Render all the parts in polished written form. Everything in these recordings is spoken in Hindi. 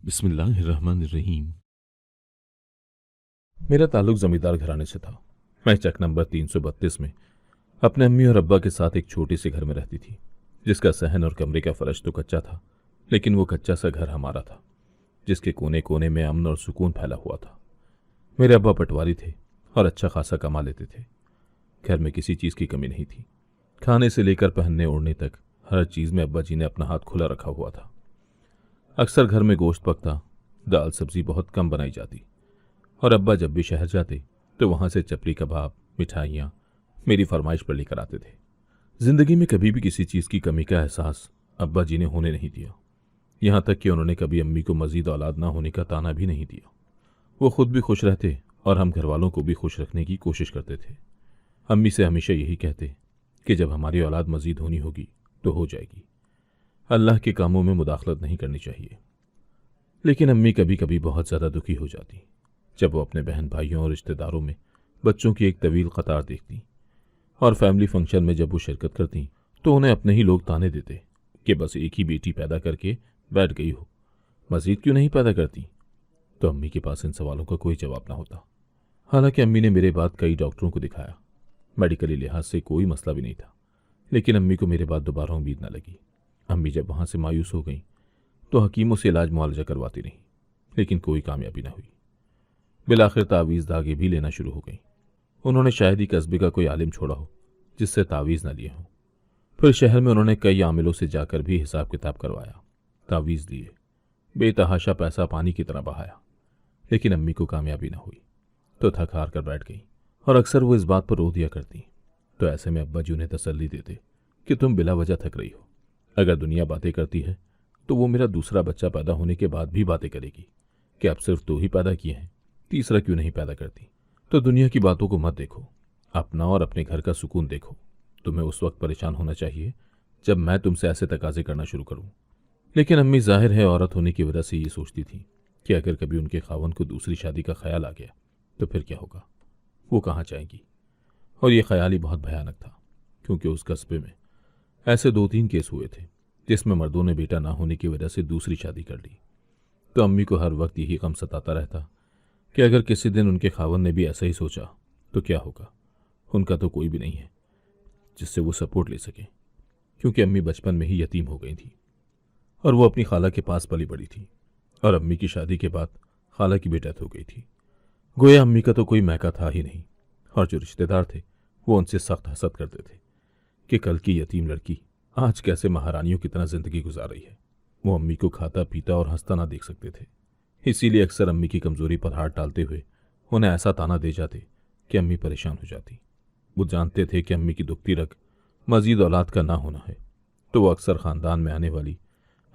बिस्मिल्लाहिर्रहमानिर्रहीम। मेरा ताल्लुक जमींदार घराने से था। मैं चक नंबर 332 में अपने अम्मी और अब्बा के साथ एक छोटे से घर में रहती थी, जिसका सहन और कमरे का फर्श तो कच्चा था, लेकिन वो कच्चा सा घर हमारा था, जिसके कोने कोने में अमन और सुकून फैला हुआ था। मेरे अब्बा पटवारी थे और अच्छा खासा कमा लेते थे। घर में किसी चीज़ की कमी नहीं थी। खाने से लेकर पहनने ओढ़ने तक हर चीज़ में अब्बा जी ने अपना हाथ खुला रखा हुआ था। अक्सर घर में गोश्त पकता, दाल सब्जी बहुत कम बनाई जाती, और अब्बा जब भी शहर जाते तो वहां से चपली कबाब, मिठाइयाँ मेरी फरमाइश पर लेकर आते थे। जिंदगी में कभी भी किसी चीज़ की कमी का एहसास अब्बा जी ने होने नहीं दिया। यहाँ तक कि उन्होंने कभी अम्मी को मजीद औलाद ना होने का ताना भी नहीं दिया। वो खुद भी खुश रहते और हम घर वालों को भी खुश रखने की कोशिश करते थे। अम्मी से हमेशा यही कहते कि जब हमारी औलाद मजीद होनी होगी तो हो जाएगी, अल्लाह के कामों में मुदाखलत नहीं करनी चाहिए। लेकिन अम्मी कभी कभी बहुत ज़्यादा दुखी हो जाती जब वो अपने बहन भाइयों और रिश्तेदारों में बच्चों की एक तवील कतार देखती, और फैमिली फंक्शन में जब वो शिरकत करती तो उन्हें अपने ही लोग ताने देते कि बस एक ही बेटी पैदा करके बैठ गई हो, मजीद क्यों नहीं पैदा करती। तो अम्मी के पास इन सवालों का कोई जवाब ना होता। हालांकि अम्मी ने मेरे बाद कई डॉक्टरों को दिखाया, मेडिकली लिहाज से कोई मसला भी नहीं था, लेकिन अम्मी को मेरे बाद दोबारा उम्मीद न लगी। अम्मी जब वहां से मायूस हो गई तो हकीमों से इलाज मुआवजा करवाती रही, लेकिन कोई कामयाबी न हुई। बिलाखिर तावीज़ धागे भी लेना शुरू हो गई। उन्होंने शायद ही कस्बे का कोई आलिम छोड़ा हो जिससे तावीज़ न लिए हों। फिर शहर में उन्होंने कई आमिलों से जाकर भी हिसाब किताब करवाया, तावीज़ दिए, बेतहाशा पैसा पानी की तरह बहाया, लेकिन अम्मी को कामयाबी न हुई तो थक हार कर बैठ गई, और अक्सर वो इस बात पर रो दिया करती। तो ऐसे में अब्बा जी उन्हें तसल्ली देते कि तुम बिला वजह थक रही हो। अगर दुनिया बातें करती है तो वो मेरा दूसरा बच्चा पैदा होने के बाद भी बातें करेगी कि अब सिर्फ दो ही पैदा किए हैं, तीसरा क्यों नहीं पैदा करती। तो दुनिया की बातों को मत देखो, अपना और अपने घर का सुकून देखो। तुम्हें उस वक्त परेशान होना चाहिए जब मैं तुमसे ऐसे तकाजे करना शुरू करूं। लेकिन अम्मी जाहिर है औरत होने की वजह से ये सोचती थी कि अगर कभी उनके खावन को दूसरी शादी का ख्याल आ गया तो फिर क्या होगा, वो कहाँ जाएंगी। और ये ख्याल ही बहुत भयानक था, क्योंकि उस कस्बे में ऐसे 2-3 केस हुए थे जिसमें मर्दों ने बेटा ना होने की वजह से दूसरी शादी कर ली। तो अम्मी को हर वक्त यही गम सताता रहता कि अगर किसी दिन उनके खावन ने भी ऐसा ही सोचा तो क्या होगा। उनका तो कोई भी नहीं है जिससे वो सपोर्ट ले सके, क्योंकि अम्मी बचपन में ही यतीम हो गई थी और वो अपनी खाला के पास पली बड़ी थी, और अम्मी की शादी के बाद खाला की भी डेथ हो गई थी। गोया अम्मी का तो कोई मैका था ही नहीं, और जो रिश्तेदार थे वो उनसे सख्त हसद करते थे कि कल की यतीम लड़की आज कैसे महारानियों की तरह जिंदगी गुजार रही है। वो अम्मी को खाता पीता और हंसता ना देख सकते थे, इसीलिए अक्सर अम्मी की कमजोरी पर हाथ डालते हुए उन्हें ऐसा ताना दे जाते कि अम्मी परेशान हो जाती। वो जानते थे कि अम्मी की दुखती रग मजीद औलाद का ना होना है, तो वो अक्सर खानदान में आने वाली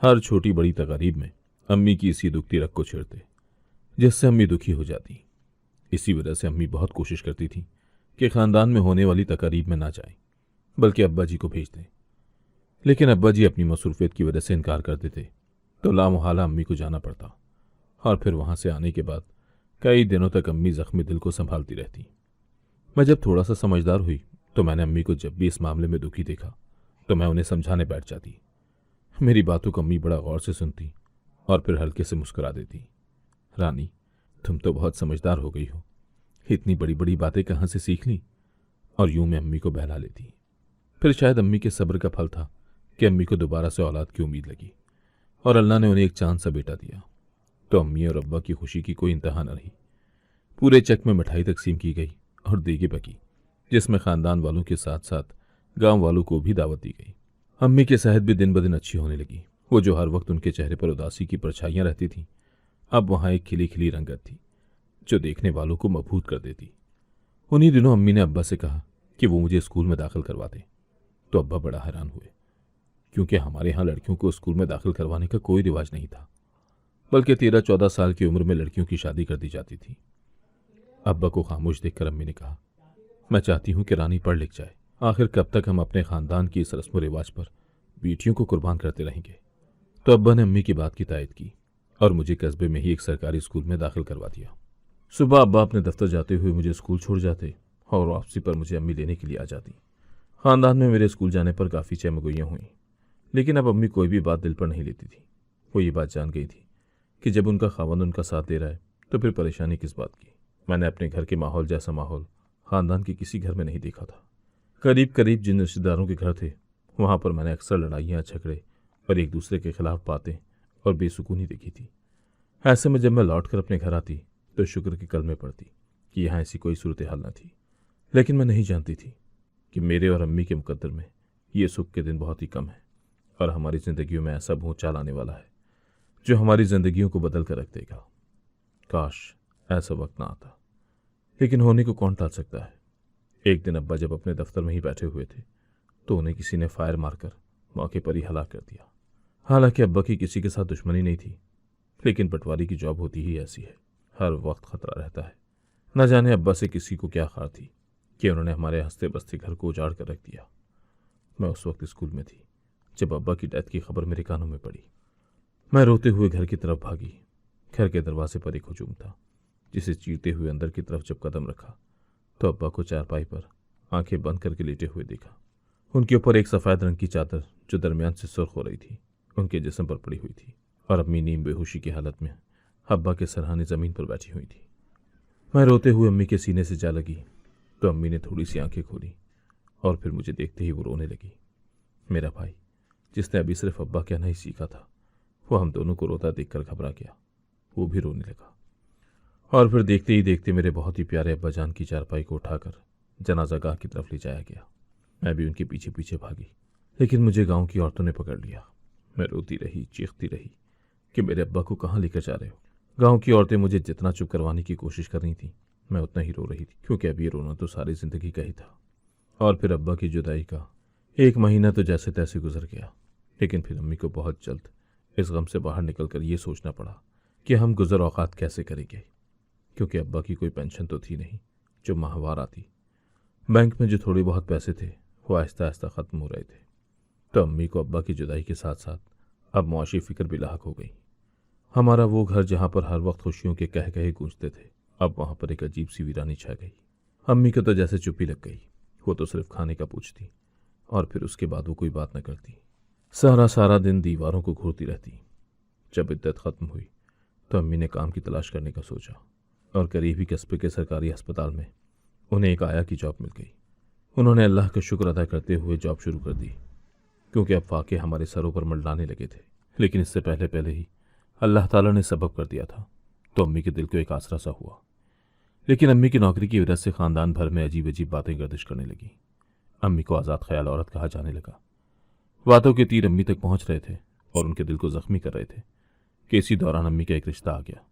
हर छोटी बड़ी तकारीब में अम्मी की इसी दुखती रग को छेड़ते, जिससे अम्मी दुखी हो जाती। इसी वजह से अम्मी बहुत कोशिश करती थी कि खानदान में होने वाली तकारीब में ना जाए, बल्कि अब्बा जी को भेज दें। लेकिन अब्बा जी अपनी मसरूफियत की वजह से इनकार कर देते, तो लामुहाला अम्मी को जाना पड़ता, और फिर वहां से आने के बाद कई दिनों तक अम्मी जख्मी दिल को संभालती रहती। मैं जब थोड़ा सा समझदार हुई तो मैंने अम्मी को जब भी इस मामले में दुखी देखा तो मैं उन्हें समझाने बैठ जाती। मेरी बातों को अम्मी बड़ा गौर से सुनती और फिर हल्के से मुस्कुरा देती। रानी, तुम तो बहुत समझदार हो गई हो, इतनी बड़ी बड़ी बातें कहाँ से सीख ली। और यूं मैं अम्मी को बहला लेती। फिर शायद अम्मी के सब्र का फल था कि अम्मी को दोबारा से औलाद की उम्मीद लगी, और अल्लाह ने उन्हें एक चांद सा बेटा दिया। तो अम्मी और अब्बा की खुशी की कोई इंतहा न रही। पूरे चक में मिठाई तकसीम की गई और देगे पकी, जिसमें खानदान वालों के साथ साथ गांव वालों को भी दावत दी गई। अम्मी की सेहत भी दिन ब दिन अच्छी होने लगी। वो जो हर वक्त उनके चेहरे पर उदासी की परछाइयां रहती थीं, अब वहां एक खिली खिली रंगत थी जो देखने वालों को मबहूत कर देती। उन्हीं दिनों अम्मी ने अब्बा से कहा कि वो मुझे स्कूल में दाखिल करवा दें, तो अब्बा बड़ा हैरान हुए, क्योंकि हमारे यहाँ लड़कियों को स्कूल में दाखिल करवाने का कोई रिवाज नहीं था, बल्कि 13-14 साल की उम्र में लड़कियों की शादी कर दी जाती थी। अब्बा को खामोश देखकर अम्मी ने कहा, मैं चाहती हूँ कि रानी पढ़ लिख जाए। आखिर कब तक हम अपने खानदान की इस रस्म रिवाज पर बेटियों को कुर्बान करते रहेंगे। तो अब्बा ने अम्मी की बात की तायद की और मुझे कस्बे में ही एक सरकारी स्कूल में दाखिल करवा दिया। सुबह अब्बा अपने दफ्तर जाते हुए मुझे स्कूल छोड़ जाते और वापसी पर मुझे अम्मी लेने के लिए आ जाती। खानदान में मेरे स्कूल जाने पर काफ़ी चहमगोइयाँ हुई, लेकिन अब अम्मी कोई भी बात दिल पर नहीं लेती थी। वो ये बात जान गई थी कि जब उनका खावंद उनका साथ दे रहा है तो फिर परेशानी किस बात की। मैंने अपने घर के माहौल जैसा माहौल खानदान के किसी घर में नहीं देखा था। करीब करीब जिन रिश्तेदारों के घर थे वहाँ पर मैंने अक्सर लड़ाइयाँ, झगड़े और एक दूसरे के खिलाफ बातें और बेसुकूनी देखी थी। ऐसे में जब मैं लौटकर अपने घर आती तो शुक्र की कलमे पड़ती कि यहाँ ऐसी कोई सूरत हाल न थी। लेकिन मैं नहीं जानती थी कि मेरे और अम्मी के मुकद्दर में ये सुख के दिन बहुत ही कम है और हमारी जिंदगियों में ऐसा भूचाल आने वाला है जो हमारी जिंदगियों को बदल कर रख देगा। काश ऐसा वक्त ना आता, लेकिन होने को कौन टाल सकता है। एक दिन अब्बा जब अपने दफ्तर में ही बैठे हुए थे तो उन्हें किसी ने फायर मारकर मौके पर ही हलाक कर दिया। हालांकि अब्बा की किसी के साथ दुश्मनी नहीं थी, लेकिन पटवारी की जॉब होती ही ऐसी है, हर वक्त खतरा रहता है। न जाने अब्बा से किसी को क्या खार थी कि उन्होंने हमारे हंसते बसते घर को उजाड़ कर रख दिया। मैं उस वक्त स्कूल में थी जब अब्बा की डेथ की खबर मेरे कानों में पड़ी। मैं रोते हुए घर की तरफ भागी। घर के दरवाजे पर एक हुजूम था जिसे चीरते हुए अंदर की तरफ जब कदम रखा तो अब्बा को चारपाई पर आंखें बंद करके लेटे हुए देखा। उनके ऊपर एक सफ़ेद रंग की चादर जो दरमियान से सुर्ख हो रही थी उनके जिस्म पर पड़ी हुई थी और अम्मी नीम बेहोशी की हालत में अब्बा के सरहाने ज़मीन पर बैठी हुई थी। मैं रोते हुए अम्मी के सीने से जा लगी तो अम्मी ने थोड़ी सी आंखें खोली और फिर मुझे देखते ही वो रोने लगी। मेरा भाई, जिसने अभी सिर्फ अब्बा कहना ही सीखा था, वो हम दोनों को रोता देखकर घबरा गया। वो भी रोने लगा और फिर देखते ही देखते मेरे बहुत ही प्यारे अब्बा जान की चारपाई को उठाकर जनाजागाह की तरफ ले जाया गया। मैं भी उनके पीछे पीछे भागी, लेकिन मुझे गांव की औरतों ने पकड़ लिया। मैं रोती रही, चीखती रही कि मेरे अब्बा को कहाँ लेकर जा रहे हो। गांव की औरतें मुझे जितना चुप करवाने की कोशिश कर रही थी मैं उतना ही रो रही थी, क्योंकि अब ये रोना तो सारी जिंदगी का ही था। और फिर अब्बा की जुदाई का 1 महीना तो जैसे तैसे गुजर गया, लेकिन फिर अम्मी को बहुत जल्द इस गम से बाहर निकलकर ये सोचना पड़ा कि हम गुजर औकात कैसे करेंगे, क्योंकि अब्बा की कोई पेंशन तो थी नहीं जो माहवार आती। बैंक में जो थोड़े बहुत पैसे थे वो आहिस्ता आहिस्ता ख़त्म हो रहे थे। तो अम्मी को अब्बा की जुदाई के साथ साथ अब मुआशी फिक्र भी लाहक हो गई। हमारा वो घर जहाँ पर हर वक्त खुशियों के कह कहे गूंजते थे, अब वहाँ पर एक अजीब सी वीरानी छा गई। अम्मी को तो जैसे चुप्पी लग गई। वो तो सिर्फ खाने का पूछती और फिर उसके बाद वो कोई बात न करती। सारा सारा दिन दीवारों को घूरती रहती। जब इद्दत ख़त्म हुई तो अम्मी ने काम की तलाश करने का सोचा और करीबी कस्बे के सरकारी अस्पताल में उन्हें एक आया की जॉब मिल गई। उन्होंने अल्लाह का शुक्र अदा करते हुए जॉब शुरू कर दी, क्योंकि अब फाके हमारे सरों पर मंडलाने लगे थे। लेकिन इससे पहले पहले ही अल्लाह ताला ने सबब कर दिया था, तो अम्मी के दिल को एक आसरा सा हुआ। लेकिन अम्मी की नौकरी की वजह से ख़ानदान भर में अजीब अजीब बातें गर्दिश करने लगी। अम्मी को आज़ाद ख्याल औरत कहा जाने लगा। बातों के तीर अम्मी तक पहुंच रहे थे और उनके दिल को ज़ख्मी कर रहे थे कि इसी दौरान अम्मी का एक रिश्ता आ गया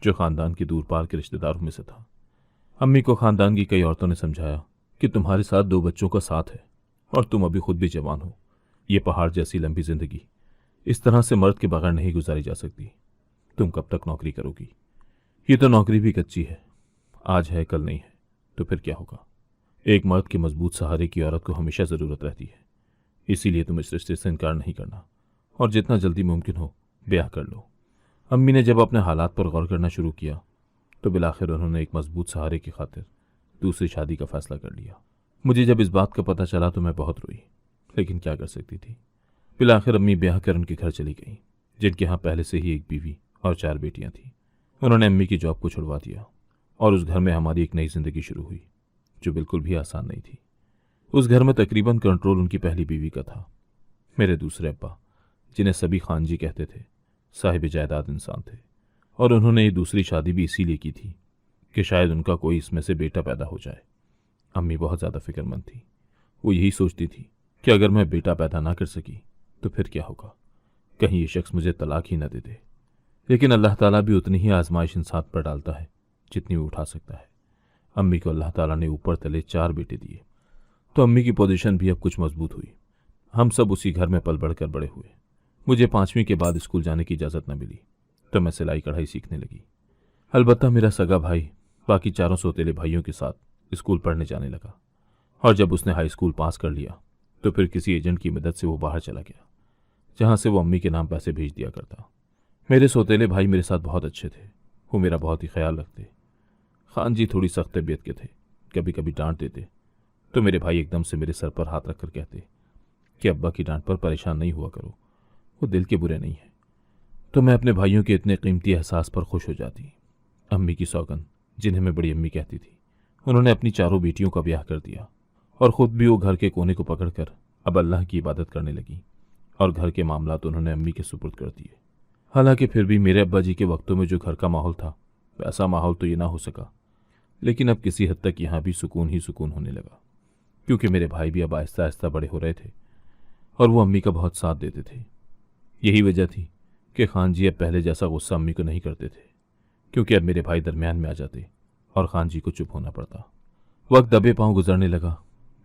जो ख़ानदान के दूर पार के रिश्तेदारों में से था। अम्मी को ख़ानदान की कई औरतों ने समझाया कि तुम्हारे साथ 2 बच्चों का साथ है और तुम अभी खुद भी जवान हो। ये पहाड़ जैसी लंबी ज़िंदगी इस तरह से मर्द के बगैर नहीं गुजारी जा सकती। तुम कब तक नौकरी करोगी? ये तो नौकरी भी कच्ची है, आज है कल नहीं है, तो फिर क्या होगा? एक मर्द के मजबूत सहारे की औरत को हमेशा ज़रूरत रहती है। इसीलिए तुम इस रिश्ते से इनकार नहीं करना और जितना जल्दी मुमकिन हो ब्याह कर लो। अम्मी ने जब अपने हालात पर गौर करना शुरू किया तो बिलाखिर उन्होंने एक मजबूत सहारे की खातिर दूसरी शादी का फैसला कर लिया। मुझे जब इस बात का पता चला तो मैं बहुत रोई, लेकिन क्या कर सकती थी। बिलाखिर अम्मी ब्याह कर उनके घर चली गई, जिनके यहाँ पहले से ही एक बीवी और 4 बेटियां थीं। उन्होंने अम्मी की जॉब को छुड़वा दिया और उस घर में हमारी एक नई जिंदगी शुरू हुई जो बिल्कुल भी आसान नहीं थी। उस घर में तकरीबन कंट्रोल उनकी पहली बीवी का था। मेरे दूसरे अब्बा, जिन्हें सभी खान जी कहते थे, साहिब जायदाद इंसान थे और उन्होंने ये दूसरी शादी भी इसीलिए की थी कि शायद उनका कोई इसमें से बेटा पैदा हो जाए। अम्मी बहुत ज़्यादा फिक्रमंद थी। वो यही सोचती थी कि अगर मैं बेटा पैदा ना कर सकी तो फिर क्या होगा, कहीं ये शख्स मुझे तलाक ही न दे दे। लेकिन अल्लाह ताला भी उतनी ही आजमाइश इंसान पर डालता है जितनी वो उठा सकता है। अम्मी को अल्लाह ताला ने ऊपर तले 4 बेटे दिए, तो अम्मी की पोजीशन भी अब कुछ मजबूत हुई। हम सब उसी घर में पल बढ़कर बड़े हुए। मुझे 5वीं के बाद स्कूल जाने की इजाज़त न मिली तो मैं सिलाई कढ़ाई सीखने लगी। अलबत्ता मेरा सगा भाई बाकी 4 सौतेले भाइयों के साथ स्कूल पढ़ने जाने लगा और जब उसने हाई स्कूल पास कर लिया तो फिर किसी एजेंट की मदद से वो बाहर चला गया, जहाँ से वो अम्मी के नाम पैसे भेज दिया करता। मेरे सौतेले भाई मेरे साथ बहुत अच्छे थे, वो मेरा बहुत ही ख्याल रखते। खान जी थोड़ी सख्त तबीयत के थे, कभी कभी डांट देते तो मेरे भाई एकदम से मेरे सर पर हाथ रखकर कहते कि अब्बा की डांट पर परेशान नहीं हुआ करो, वो दिल के बुरे नहीं हैं। तो मैं अपने भाइयों के इतने कीमती एहसास पर खुश हो जाती। अम्मी की सौगंध, जिन्हें मैं बड़ी अम्मी कहती थी, उन्होंने अपनी चारों बेटियों का ब्याह कर दिया और खुद भी वो घर के कोने को पकड़कर अब अल्लाह की इबादत करने लगी और घर के मामला तो उन्होंने अम्मी के सुपुर्द कर दिए। हालांकि फिर भी मेरे अब्बा जी के वक्तों में जो घर का माहौल था वैसा माहौल तो ये ना हो सका, लेकिन अब किसी हद तक यहाँ भी सुकून ही सुकून होने लगा, क्योंकि मेरे भाई भी अब आहिस्ता आहिस्ता बड़े हो रहे थे और वो अम्मी का बहुत साथ देते थे। यही वजह थी कि खान जी अब पहले जैसा गुस्सा अम्मी को नहीं करते थे, क्योंकि अब मेरे भाई दरमियान में आ जाते और खान जी को चुप होना पड़ता। वक्त दबे पांव गुजरने लगा।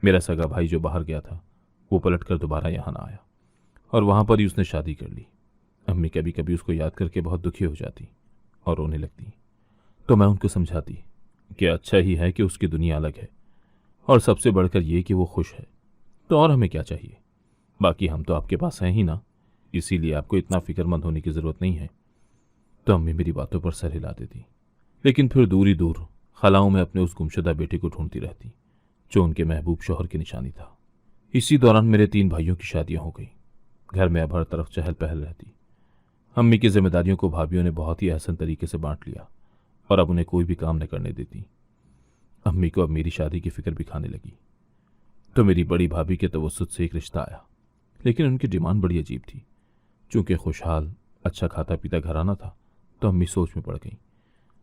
मेरा सगा भाई जो बाहर गया था वो पलटकर दोबारा यहाँ ना आया और वहाँ पर ही उसने शादी कर ली। अम्मी कभी कभी उसको याद करके बहुत दुखी हो जाती और रोने लगती, तो मैं उनको समझाती कि अच्छा ही है कि उसकी दुनिया अलग है और सबसे बढ़कर ये कि वो खुश है, तो और हमें क्या चाहिए। बाकी हम तो आपके पास हैं ही ना, इसीलिए आपको इतना फिक्रमंद होने की ज़रूरत नहीं है। तो अम्मी मेरी बातों पर सर हिला देती, लेकिन फिर दूर ही दूर खलाओं में अपने उस गुमशुदा बेटे को ढूंढती रहती जो उनके महबूब शौहर की निशानी था। इसी दौरान मेरे 3 भाइयों की शादियां हो गई। घर में अब हर तरफ चहल पहल रहती। अम्मी की जिम्मेदारियों को भाभियों ने बहुत ही एहसन तरीके से बांट लिया और अब उन्हें कोई भी काम न करने देती। अम्मी को अब मेरी शादी की फिक्र भी खाने लगी। तो मेरी बड़ी भाभी के तवस्सुत से एक रिश्ता आया, लेकिन उनकी डिमांड बड़ी अजीब थी। चूंकि खुशहाल अच्छा खाता पीता घराना था तो अम्मी सोच में पड़ गई।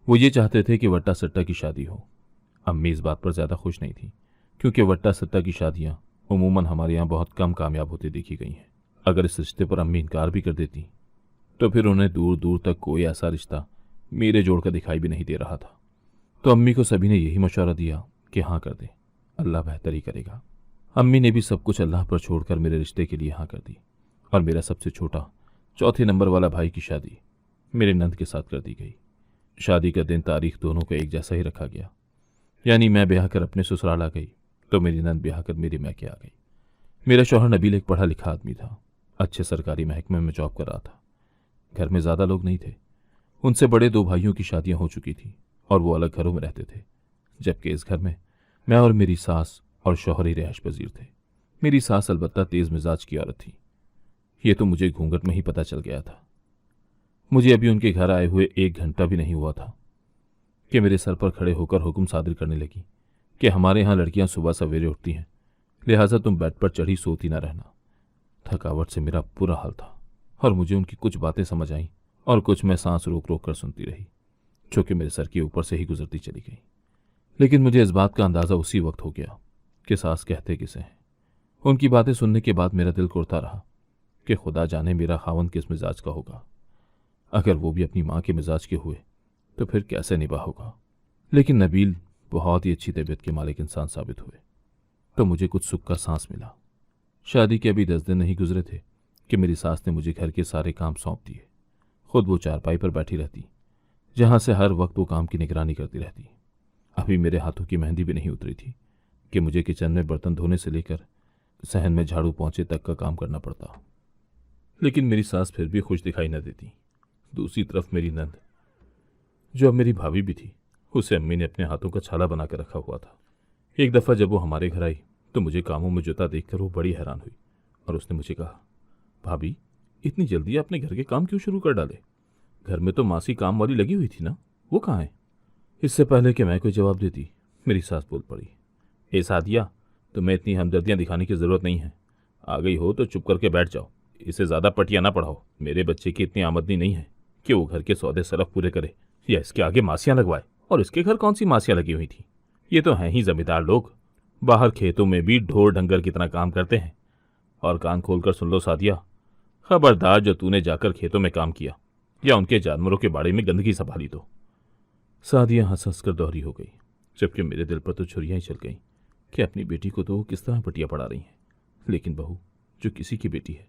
वो ये चाहते थे कि वट्टा सट्टा की शादी हो। अम्मी इस बात पर ज़्यादा खुश नहीं थी, क्योंकि वट्टा सट्टा की शादियां उमूमन हमारे यहाँ बहुत कम कामयाब होती देखी गई हैं। अगर इस रिश्ते पर अम्मी इनकार भी कर देती तो फिर उन्हें दूर दूर तक कोई ऐसा रिश्ता मेरे जोड़ का दिखाई भी नहीं दे रहा था। तो अम्मी को सभी ने यही मशवरा दिया कि हाँ कर दे, अल्लाह बेहतर ही करेगा। अम्मी ने भी सब कुछ अल्लाह पर छोड़कर मेरे रिश्ते के लिए हाँ कर दी और मेरा सबसे छोटा 4थे नंबर वाला भाई की शादी मेरे नंद के साथ कर दी गई। शादी का दिन तारीख दोनों को एक जैसा ही रखा गया, यानी मैं ब्याह कर अपने ससुराल आ गई तो मेरी नंद ब्याह कर मेरे मैके आ गई। मेरा शौहर नबील एक पढ़ा लिखा आदमी था, अच्छे सरकारी महकमे में जॉब कर रहा था। घर में ज़्यादा लोग नहीं थे। उनसे बड़े 2 भाइयों की शादियां हो चुकी थी और वो अलग घरों में रहते थे, जबकि इस घर में मैं और मेरी सास और शौहर ही रिहाइश पजीर थे। मेरी सास अलबत्ता तेज़ मिजाज की औरत थी। ये तो मुझे घूंघट में ही पता चल गया था। मुझे अभी उनके घर आए हुए 1 घंटा भी नहीं हुआ था कि मेरे सर पर खड़े होकर हुक्म सादिर करने लगी कि हमारे यहाँ लड़कियां सुबह सवेरे उठती हैं, लिहाजा तुम बेड पर चढ़ी सोती ना रहना। थकावट से मेरा बुरा हाल था और मुझे उनकी कुछ बातें समझ आईं और कुछ मैं सांस रोक रोक कर सुनती रही, जो कि मेरे सर के ऊपर से ही गुजरती चली गई। लेकिन मुझे इस बात का अंदाज़ा उसी वक्त हो गया कि सास कहते किसे हैं। उनकी बातें सुनने के बाद मेरा दिल कुड़ता रहा कि खुदा जाने मेरा खावंद किस मिजाज का होगा। अगर वो भी अपनी माँ के मिजाज के हुए तो फिर कैसे निभा होगा। लेकिन नबील बहुत ही अच्छी तबीयत के मालिक इंसान साबित हुए तो मुझे कुछ सुख का सांस मिला। शादी के अभी 10 दिन नहीं गुजरे थे कि मेरी सास ने मुझे घर के सारे काम सौंप दिए। खुद वो चारपाई पर बैठी रहती, जहां से हर वक्त वो काम की निगरानी करती रहती। अभी मेरे हाथों की मेहंदी भी नहीं उतरी थी कि मुझे किचन में बर्तन धोने से लेकर सहन में झाड़ू पोंछे तक का काम करना पड़ता। लेकिन मेरी सास फिर भी खुश दिखाई न देती। दूसरी तरफ मेरी नंद, जो अब मेरी भाभी भी थी, उसे अम्मी ने अपने हाथों का छाला बना कर रखा हुआ था। एक दफ़ा जब वो हमारे घर आई तो मुझे कामों में जुटा देखकर वो बड़ी हैरान हुई और उसने मुझे कहा, भाभी इतनी जल्दी आपने घर के काम क्यों शुरू कर डाले? घर में तो मासी काम वाली लगी हुई थी ना, वो कहाँ है? इससे पहले कि मैं कोई जवाब देती, मेरी सास बोल पड़ी, ए सादिया, तुम्हें इतनी हमदर्दियाँ दिखाने की ज़रूरत नहीं है। आ गई हो तो चुप करके बैठ जाओ, इसे ज़्यादा पटिया ना पढ़ाओ। मेरे बच्चे की इतनी आमदनी नहीं है कि वो घर के सौदे सरफ पूरे करे या इसके आगे मासियाँ लगवाए। और इसके घर कौन सी मासियाँ लगी हुई थी? ये तो हैं ही जमींदार लोग, बाहर खेतों में भी ढोर डंगर की तरह काम करते हैं। और कान खोलकर सुन लो सादिया, खबरदार जो तूने जाकर खेतों में काम किया या उनके जानवरों के बाड़े में गंदगी संभाली तो। सादिया हंस हंस कर दोहरी हो गई, जबकि मेरे दिल पर तो छुरियां ही चल गईं कि अपनी बेटी को तो वो किस तरह पटिया पड़ा रही हैं। लेकिन बहू जो किसी की बेटी है,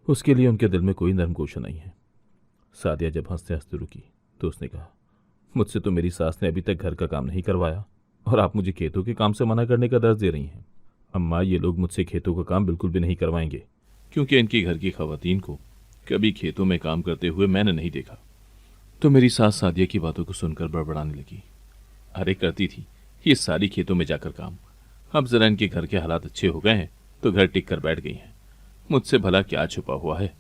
उसके लिए उनके दिल में कोई नरम गोशा नहीं है। सादिया जब हंसते हंसते रुकी तो उसने कहा, मुझसे तो मेरी सास ने अभी तक घर का काम नहीं करवाया और आप मुझे खेतों के काम से मना करने का दर्ज दे रही हैं। अम्मा, ये लोग मुझसे खेतों का काम बिल्कुल भी नहीं करवाएंगे, क्योंकि इनके घर की खवातीन को कभी खेतों में काम करते हुए मैंने नहीं देखा। तो मेरी सास सादिया की बातों को सुनकर बड़बड़ाने लगी, अरे करती थी ये सारी खेतों में जाकर काम, अब जरा इनके घर के हालात अच्छे हो गए हैं तो घर टिक कर बैठ गई हैं। मुझसे भला क्या छुपा हुआ है?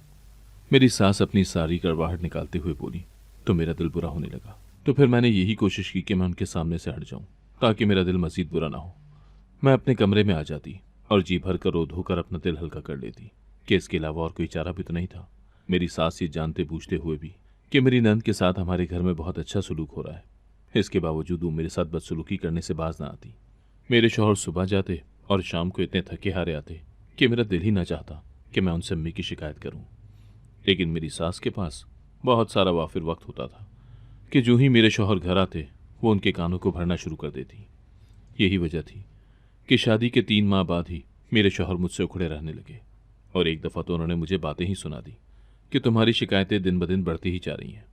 मेरी सास अपनी सारी कड़वाहट निकालते हुए बोली तो मेरा दिल बुरा होने लगा। तो फिर मैंने यही कोशिश की कि मैं उनके सामने से हट जाऊं ताकि मेरा दिल मजीद बुरा ना हो। मैं अपने कमरे में आ जाती और जी भर कर रो धोकर अपना दिल हल्का कर लेती कि इसके अलावा और कोई चारा भी तो नहीं था। मेरी सास ये जानते बूझते हुए भी कि मेरी नंद के साथ हमारे घर में बहुत अच्छा सलूक हो रहा है, इसके बावजूद वो मेरे साथ बदसलूकी करने से बाज ना आती। मेरे शौहर सुबह जाते और शाम को इतने थके हारे आते कि मेरा दिल ही ना चाहता कि मैं उनसे अम्मी की शिकायत करूं। लेकिन मेरी सास के पास बहुत सारा वाफिर वक्त होता था कि जो ही मेरे शौहर घर आते वो उनके कानों को भरना शुरू कर देती। यही वजह थी कि शादी के 3 माह बाद ही मेरे शौहर मुझसे उखड़े रहने लगे और एक दफ़ा तो उन्होंने मुझे बातें ही सुना दी कि तुम्हारी शिकायतें दिन ब दिन बढ़ती ही जा रही हैं।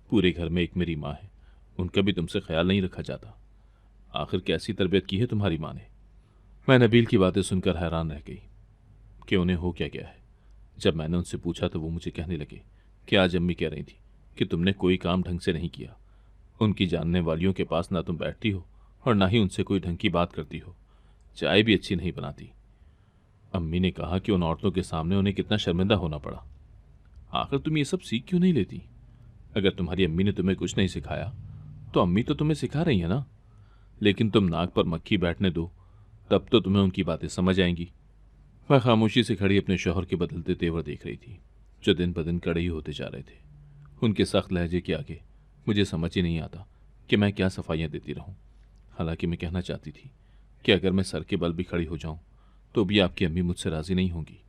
पूरे घर में एक मेरी माँ है, उनका भी तुमसे ख्याल नहीं रखा जाता। आखिर कैसी तरबियत की है तुम्हारी माँ ने। मैं नबील की बातें सुनकर हैरान रह गई कि उन्हें हो क्या गया है। जब मैंने उनसे पूछा तो वो मुझे कहने लगे कि आज अम्मी कह रही थी कि तुमने कोई काम ढंग से नहीं किया। उनकी जानने वालियों के पास ना तुम बैठती हो और ना ही उनसे कोई ढंग की बात करती हो। चाय भी अच्छी नहीं बनाती। अम्मी ने कहा कि उन औरतों के सामने उन्हें कितना शर्मिंदा होना पड़ा। आखिर तुम ये सब सीख क्यों नहीं लेती? अगर तुम्हारी अम्मी ने तुम्हें कुछ नहीं सिखाया तो अम्मी तो तुम्हें सिखा रही है ना। लेकिन तुम नाक पर मक्खी बैठने दो, तब तो तुम्हें उनकी बातें समझ आएंगी। मैं खामोशी से खड़ी अपने शौहर के बदलते तेवर देख रही थी जो दिन ब दिन कड़े ही होते जा रहे थे। उनके सख्त लहजे के आगे मुझे समझ ही नहीं आता कि मैं क्या सफाइयाँ देती रहूं। हालांकि मैं कहना चाहती थी कि अगर मैं सर के बल भी खड़ी हो जाऊं तो भी आपकी अम्मी मुझसे राजी नहीं होंगी।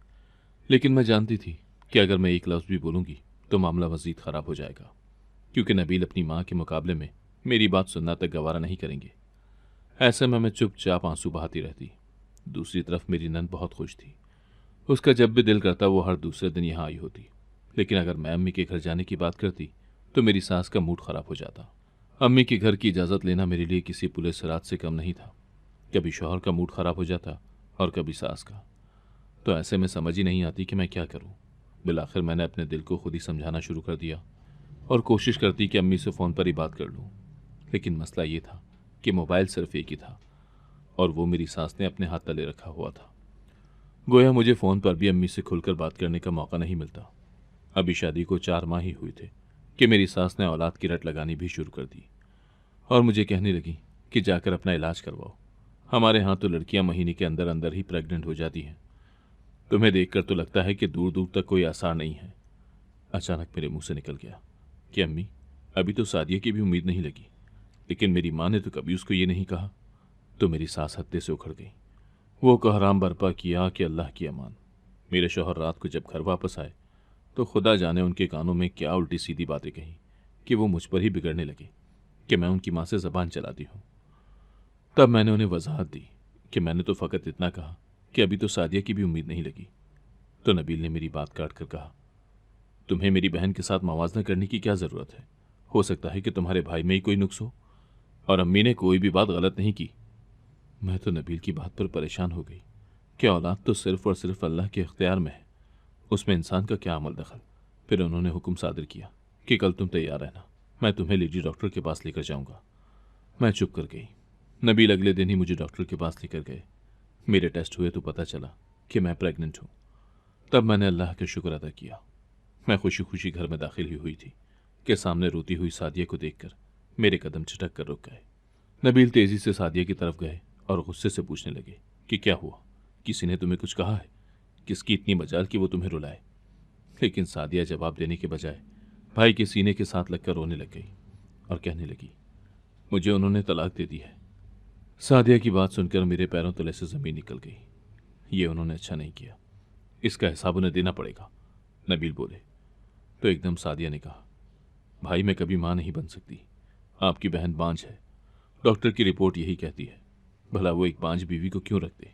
लेकिन मैं जानती थी कि अगर मैं एक लफ्ज़ भी बोलूंगी तो मामला मजीद खराब हो जाएगा, क्योंकि नबील अपनी माँ के मुकाबले में मेरी बात सुनना तक गवारा नहीं करेंगे। ऐसे में मैं चुपचाप आंसू बहाती रहती। दूसरी तरफ मेरी नंद बहुत खुश थी। उसका जब भी दिल करता वो हर दूसरे दिन यहाँ आई होती। लेकिन अगर मैं अम्मी के घर जाने की बात करती तो मेरी सास का मूड खराब हो जाता। अम्मी के घर की इजाज़त लेना मेरे लिए किसी पुलिस रात से कम नहीं था। कभी शौहर का मूड खराब हो जाता और कभी सास का। तो ऐसे में समझ ही नहीं आती कि मैं क्या करूं। बिलाखिर मैंने अपने दिल को खुद ही समझाना शुरू कर दिया और कोशिश करती कि अम्मी से फ़ोन पर ही बात कर लूं। लेकिन मसला ये था कि मोबाइल सिर्फ एक ही था और वो मेरी सास ने अपने हाथ तले रखा हुआ था। गोया मुझे फ़ोन पर भी अम्मी से खुलकर बात करने का मौका नहीं मिलता। अभी शादी को 4 माह ही हुए थे कि मेरी सास ने औलाद की रट लगानी भी शुरू कर दी और मुझे कहने लगी कि जाकर अपना इलाज करवाओ। हमारे यहाँ तो लड़कियां महीने के अंदर अंदर ही प्रेग्नेंट हो जाती हैं। तुम्हें देखकर तो लगता है कि दूर दूर तक कोई आसार नहीं है। अचानक मेरे मुंह से निकल गया कि अम्मी, अभी तो सादिया की भी उम्मीद नहीं लगी। लेकिन मेरी माँ ने तो कभी उसको ये नहीं कहा। तो मेरी सास हत्ते से उखड़ गई। वो कोहराम बर्पा किया कि अल्लाह की अमान। मेरे शौहर रात को जब घर वापस आए तो खुदा जाने उनके कानों में क्या उल्टी सीधी बातें कहीं कि वो मुझ पर ही बिगड़ने लगे कि मैं उनकी माँ से ज़बान चलाती हूँ। तब मैंने उन्हें वजाहत दी कि मैंने तो फ़कत इतना कहा कि अभी तो सादिया की भी उम्मीद नहीं लगी। तो नबील ने मेरी बात काट कर कहा, तुम्हें मेरी बहन के साथ मवाजना करने की क्या ज़रूरत है? हो सकता है कि तुम्हारे भाई में ही कोई नुक्स हो और अम्मी ने कोई भी बात गलत नहीं की। मैं तो नबील की बात पर परेशान हो गई कि औलाद तो सिर्फ और सिर्फ अल्लाह के इख्तियार में है, उसमें इंसान का क्या अमल दखल। फिर उन्होंने हुक्म सादर किया कि कल तुम तैयार रहना, मैं तुम्हें लेडी डॉक्टर के पास लेकर जाऊंगा। मैं चुप कर गई। नबील अगले दिन ही मुझे डॉक्टर के पास लेकर गए। मेरे टेस्ट हुए तो पता चला कि मैं प्रेग्नेंट हूँ। तब मैंने अल्लाह का शुक्र अदा किया। मैं खुशी खुशी घर में दाखिल ही हुई थी कि सामने रोती हुई सादिया को देखकर मेरे कदम छिटक कर रुक गए। नबील तेजी से सादिया की तरफ गए और गुस्से से पूछने लगे कि क्या हुआ, किसी ने तुम्हें कुछ कहा है? किसकी इतनी मजाल कि वो तुम्हें रुलाए? लेकिन सादिया जवाब देने के बजाय भाई के सीने के साथ लगकर रोने लग गई और कहने लगी, मुझे उन्होंने तलाक दे दी है। सादिया की बात सुनकर मेरे पैरों तले से जमीन निकल गई। ये उन्होंने अच्छा नहीं किया, इसका हिसाब उन्हें देना पड़ेगा, नबील बोले। तो एकदम सादिया ने कहा, भाई मैं कभी मां नहीं बन सकती, आपकी बहन बांझ है, डॉक्टर की रिपोर्ट यही कहती है। भला वो एक बांझ बीवी को क्यों रखते?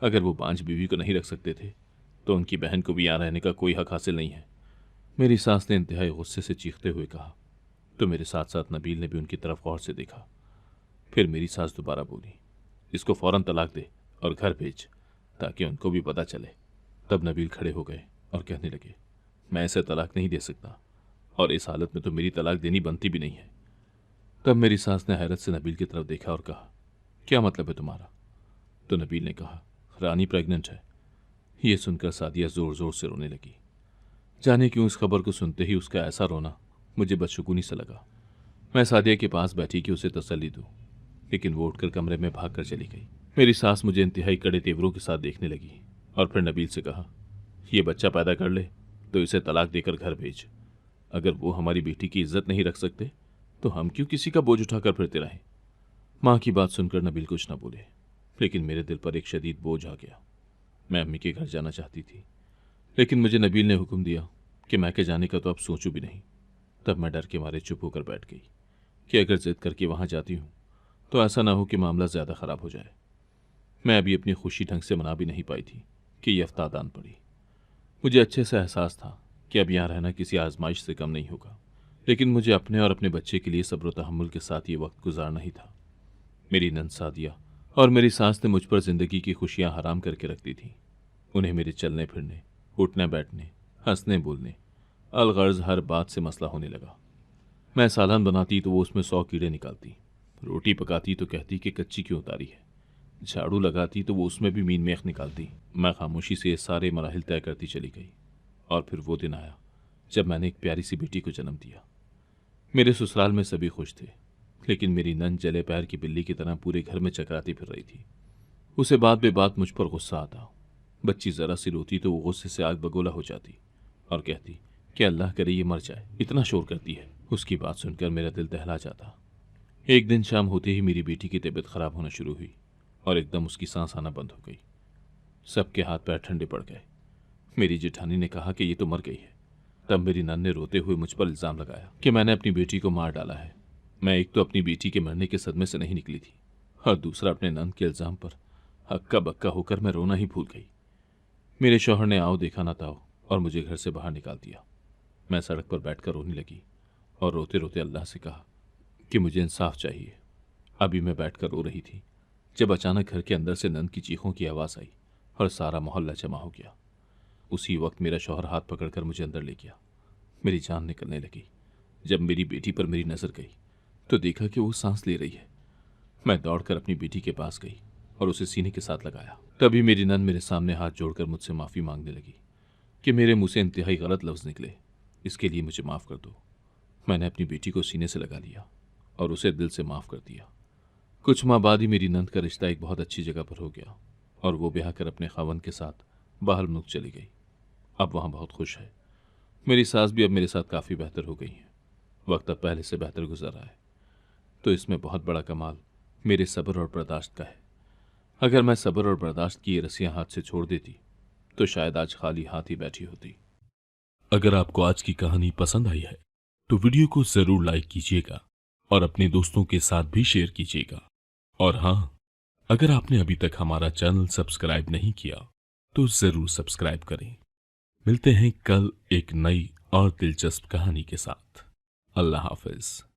अगर वो बांझ बीवी को नहीं रख सकते थे तो उनकी बहन को भी यहाँ रहने का कोई हक हासिल नहीं है। मेरी सास ने इंतहाई गुस्से से चीखते हुए कहा। तो मेरे साथ साथ नबील ने भी उनकी तरफ गौर से देखा। फिर मेरी सास दोबारा बोली, इसको फौरन तलाक दे और घर भेज ताकि उनको भी पता चले। तब नबील खड़े हो गए और कहने लगे, मैं इसे तलाक नहीं दे सकता और इस हालत में तो मेरी तलाक देनी बनती भी नहीं है। तब मेरी सास ने हैरत से नबील की तरफ देखा और कहा, क्या मतलब है तुम्हारा? तो नबील ने कहा, रानी प्रेग्नेंट है। ये सुनकर सादिया जोर जोर से रोने लगी। जाने क्यों इस खबर को सुनते ही उसका ऐसा रोना मुझे बदशगुनी सा लगा। मैं सादिया के पास बैठी कि उसे तसल्ली दूं, लेकिन वो उठकर कमरे में भागकर चली गई। मेरी सास मुझे इंतहाई कड़े तेवरों के साथ देखने लगी और फिर नबील से कहा, ये बच्चा पैदा कर ले तो इसे तलाक देकर घर भेज। अगर वो हमारी बेटी की इज्जत नहीं रख सकते तो हम क्यों किसी का बोझ उठाकर फिरते रहें। माँ की बात सुनकर नबील कुछ न बोले, लेकिन मेरे दिल पर एक शदीद बोझ आ गया। मैं अम्मी के घर जाना चाहती थी, लेकिन मुझे नबील ने हुक्म दिया कि मैं के जाने का तो अब सोचूं भी नहीं। तब मैं डर के मारे चुप होकर बैठ गई कि अगर जिद करके वहां जाती हूं तो ऐसा ना हो कि मामला ज्यादा खराब हो जाए। मैं अभी अपनी खुशी ढंग से मना भी नहीं पाई थी कि यह अफ्तादान पड़ी। मुझे अच्छे से एहसास था कि अब यहाँ रहना किसी आजमाइश से कम नहीं होगा, लेकिन मुझे अपने और अपने बच्चे के लिए सब्र तहम्मुल के साथ ये वक्त गुजारना ही था। मेरी नंद सादिया और मेरी सास ने मुझ पर जिंदगी की खुशियां हराम करके रख दी थी। उन्हें मेरे चलने फिरने, उठने बैठने, हंसने बोलने, अलगर्ज हर बात से मसला होने लगा। मैं सालन बनाती तो वो उसमें 100 कीड़े निकालती, रोटी पकाती तो कहती कि कच्ची क्यों उतारी है, झाड़ू लगाती तो वो उसमें भी मीन मेख निकालती। मैं खामोशी से ये सारे मराहिल तय करती चली गई और फिर वो दिन आया जब मैंने एक प्यारी सी बेटी को जन्म दिया। मेरे ससुराल में सभी खुश थे, लेकिन मेरी नंद जले पैर की बिल्ली की तरह पूरे घर में चकराती फिर रही थी। उसे बात बे बात मुझ पर गुस्सा आता। बच्ची जरा सी रोती तो वो गुस्से से आग बगोला हो जाती और कहती कि अल्लाह करे ये मर जाए, इतना शोर करती है। उसकी बात सुनकर मेरा दिल दहला जाता। एक दिन शाम होते ही मेरी बेटी की तबीयत खराब होना शुरू हुई और एकदम उसकी सांस आना बंद हो गई। सबके हाथ पैर ठंडे पड़ गए। मेरी जेठानी ने कहा कि ये तो मर गई है। तब मेरी नन ने रोते हुए मुझ पर इल्जाम लगाया कि मैंने अपनी बेटी को मार डाला है। मैं एक तो अपनी बेटी के मरने के सदमे से नहीं निकली थी और दूसरा अपने नंद के इल्जाम पर हक्का बक्का होकर मैं रोना ही भूल गई। मेरे शौहर ने आओ देखा ना ताओ और मुझे घर से बाहर निकाल दिया। मैं सड़क पर बैठकर रोने लगी और रोते रोते अल्लाह से कहा कि मुझे इंसाफ चाहिए। अभी मैं बैठकर रो रही थी जब अचानक घर के अंदर से नंद की चीखों की आवाज़ आई और सारा मोहल्ला जमा हो गया। उसी वक्त मेरा शौहर हाथ पकड़कर मुझे अंदर ले गया। मेरी जान निकलने लगी। जब मेरी बेटी पर मेरी नज़र गई तो देखा कि वो सांस ले रही है। मैं दौड़कर अपनी बेटी के पास गई और उसे सीने के साथ लगाया। तभी मेरी नंद मेरे सामने हाथ जोड़कर मुझसे माफ़ी मांगने लगी कि मेरे मुंह से इंतहाई गलत लफ्ज़ निकले, इसके लिए मुझे माफ़ कर दो। मैंने अपनी बेटी को सीने से लगा लिया और उसे दिल से माफ़ कर दिया। कुछ माह बाद ही मेरी नंद का रिश्ता एक बहुत अच्छी जगह पर हो गया और वो ब्याह कर अपने खावंद के साथ बाहर मुल्क चली गई। अब वहाँ बहुत खुश है। मेरी सास भी अब मेरे साथ काफ़ी बेहतर हो गई है। वक्त अब पहले से बेहतर गुजर रहा है, तो इसमें बहुत बड़ा कमाल मेरे सब्र और बर्दाश्त का है। अगर मैं सब्र और बर्दाश्त की ये रस्सियाँ हाथ से छोड़ देती तो शायद आज खाली हाथ ही बैठी होती। अगर आपको आज की कहानी पसंद आई है तो वीडियो को जरूर लाइक कीजिएगा और अपने दोस्तों के साथ भी शेयर कीजिएगा। और हाँ, अगर आपने अभी तक हमारा चैनल सब्सक्राइब नहीं किया तो जरूर सब्सक्राइब करें। मिलते हैं कल एक नई और दिलचस्प कहानी के साथ। अल्लाह हाफिज।